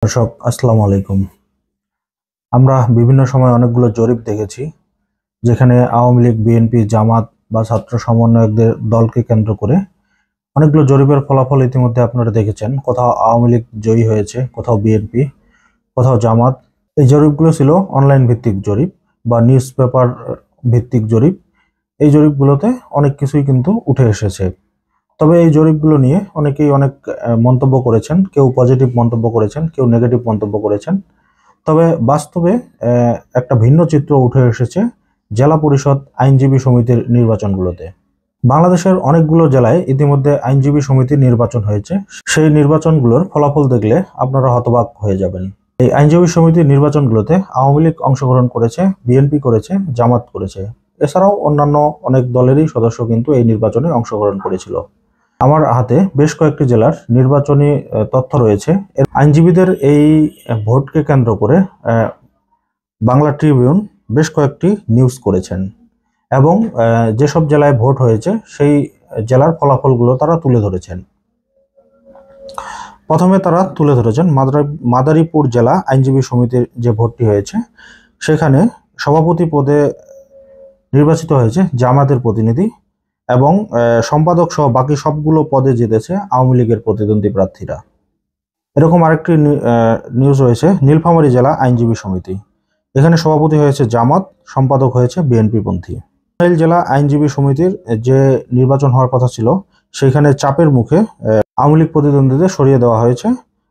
দর্শক আসসালামু আলাইকুম। আমরা বিভিন্ন সময় অনেকগুলো জরিপ দেখেছি যেখানে আওয়ামী লীগ, বিএনপি, জামাত বা ছাত্র সমন্বয়কদের দলকে কেন্দ্র করে অনেকগুলো জরিপের ফলাফল ইতিমধ্যে আপনারা দেখেছেন। কোথাও আওয়ামী লীগ জয়ী হয়েছে, কোথাও বিএনপি, কোথাও জামাত। এই জরিপগুলো ছিল অনলাইন ভিত্তিক জরিপ বা নিউজ পেপার ভিত্তিক জরিপ। এই জরিপগুলোতে অনেক কিছুই কিন্তু উঠে এসেছে। তবে এই জরিপগুলো নিয়ে অনেকেই অনেক মন্তব্য করেছেন। কেউ পজিটিভ মন্তব্য করেছেন, কেউ নেগেটিভ মন্তব্য করেছেন। তবে বাস্তবে একটা ভিন্ন চিত্র উঠে এসেছে জেলা পরিষদ আইনজীবী সমিতির নির্বাচনগুলোতে। বাংলাদেশের অনেকগুলো জেলায় ইতিমধ্যে আইনজীবী সমিতির নির্বাচন হয়েছে। সেই নির্বাচনগুলোর ফলাফল দেখলে আপনারা হতবাক হয়ে যাবেন। এই আইনজীবী সমিতির নির্বাচনগুলোতে আওয়ামী লীগ অংশগ্রহণ করেছে, বিএনপি করেছে, জামাত করেছে। এছাড়াও অন্যান্য অনেক দলেরই সদস্য কিন্তু এই নির্বাচনে অংশগ্রহণ করেছিল। আমার হাতে বেশ কয়েকটি জেলার নির্বাচনী তথ্য রয়েছে। আইনজীবীদের এই ভোটকে কেন্দ্র করে বাংলা ট্রিবিউন বেশ কয়েকটি নিউজ করেছেন এবং যেসব জেলায় ভোট হয়েছে সেই জেলার ফলাফলগুলো তারা তুলে ধরেছেন। প্রথমে তারা তুলে ধরেছেন মাদারীপুর জেলা আইনজীবী সমিতির যে ভোটটি হয়েছে সেখানে সভাপতি পদে নির্বাচিত হয়েছে জামাতের প্রতিনিধি এবং সম্পাদক সহ বাকি সবগুলো পদে জিতেছে আওয়ামী লীগের প্রতিদ্বন্দ্বী প্রার্থীরা। এরকম আরেকটি নিউজ রয়েছে নীলফামারী জেলা আইনজীবী সমিতি। এখানে সভাপতি হয়েছে জামাত, সম্পাদক হয়েছে বিএনপি পন্থী। টাঙ্গাইল জেলা আইনজীবী সমিতির যে নির্বাচন হওয়ার কথা ছিল সেখানে চাপের মুখে আওয়ামী লীগ প্রতিদ্বন্দ্বীদের সরিয়ে দেওয়া হয়েছে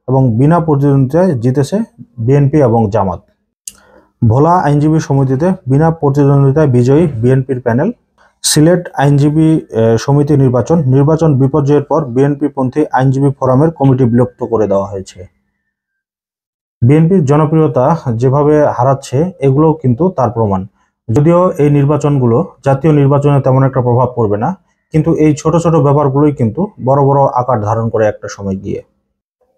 এবং বিনা প্রতিদ্বন্দ্বিতায় জিতেছে বিএনপি এবং জামাত। ভোলা আইনজীবী সমিতিতে বিনা প্রতিদ্বন্দ্বিতায় বিজয়ী বিএনপির প্যানেল। সিলেট আইনজীবী সমিতি নির্বাচন বিপর্যয়ের পর বিএনপি পন্থী আইনজীবী ফোরামের কমিটি বিলুপ্ত করে দেওয়া হয়েছে। বিএনপির জনপ্রিয়তা যেভাবে হারাচ্ছে এগুলো কিন্তু তার প্রমাণ। যদিও এই নির্বাচনগুলো জাতীয় নির্বাচনে তেমন একটা প্রভাব পড়বে না, কিন্তু এই ছোট ছোট ব্যাপারগুলোই কিন্তু বড় বড় আকার ধারণ করে একটা সময় গিয়ে।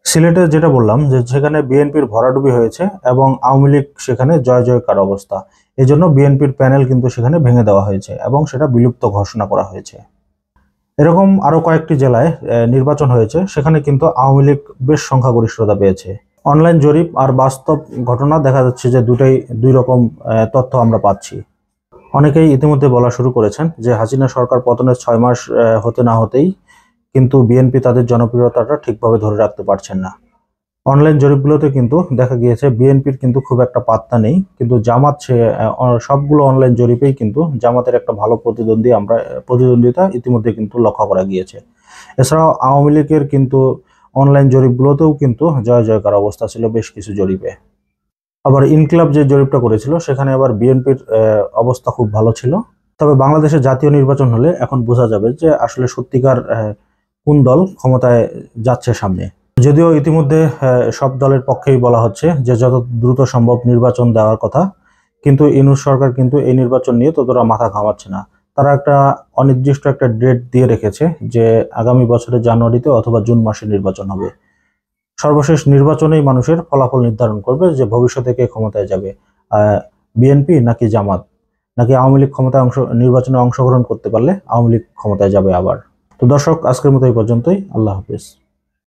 সিলেটে যেটা বললাম যে সেখানে বিএনপির ভরাডুবি হয়েছে এবং আওয়ামী লীগ সেখানে জয় জয়কার অবস্থা। এই জন্য বিএনপির প্যানেল কিন্তু সেখানে ভেঙে দেওয়া হয়েছে এবং সেটা বিলুপ্ত ঘোষণা করা হয়েছে। এরকম আরো কয়েকটি জেলায় নির্বাচন হয়েছে, সেখানে কিন্তু আওয়ামী লীগ বেশ সংখ্যাগরিষ্ঠতা পেয়েছে। অনলাইন জরিপ আর বাস্তব ঘটনা দেখা যাচ্ছে যে দুই রকম তথ্য আমরা পাচ্ছি। অনেকেই ইতিমধ্যে বলা শুরু করেছেন যে হাসিনা সরকার পতনের 6 মাস হতে না হতেই কিন্তু বিএনপি তাদের জনপ্রিয়তাটা ঠিকভাবে ধরে রাখতে পারছেন না। অনলাইন জরিপগুলোতে কিন্তু দেখা গিয়েছে বিএনপির কিন্তু খুব একটা পাত্তা নেই, কিন্তু জামাত সবগুলো অনলাইন জরিপেই কিন্তু জামাতের একটা ভালো প্রতিদ্বন্দ্বিতা ইতিমধ্যে কিন্তু লক্ষ্য করা গিয়েছে। এছাড়াও আওয়ামী লীগের কিন্তু অনলাইন জরিপগুলোতেও কিন্তু জয় জয়কার অবস্থা ছিল বেশ কিছু জরিপে। আবার ইনকিলাব যে জরিপটা করেছিল সেখানে আবার বিএনপির অবস্থা খুব ভালো ছিল। তবে বাংলাদেশে জাতীয় নির্বাচন হলে এখন বোঝা যাবে যে আসলে সত্যিকার কোন দল ক্ষমতায় যাচ্ছে সামনে। যদিও ইতিমধ্যে সব দলের পক্ষেই বলা হচ্ছে যে যত দ্রুত সম্ভব নির্বাচন দেওয়ার কথা, কিন্তু ইউনূস সরকার কিন্তু এই নির্বাচন নিয়ে ততটা মাথা ঘামাচ্ছে না। তারা একটা অনির্দিষ্ট একটা ডেট দিয়ে রেখেছে যে আগামী বছরের জানুয়ারিতে অথবা জুন মাসে নির্বাচন হবে। সর্বশেষ নির্বাচনেই মানুষের ফলাফল নির্ধারণ করবে যে ভবিষ্যতে কে ক্ষমতায় যাবে, বিএনপি নাকি জামাত, নাকি আওয়ামী লীগ নির্বাচনে অংশগ্রহণ করতে পারলে আওয়ামী লীগ ক্ষমতায় যাবে আবার। তো দর্শক, আজকের মতো এই পর্যন্তই। আল্লাহ হাফেজ।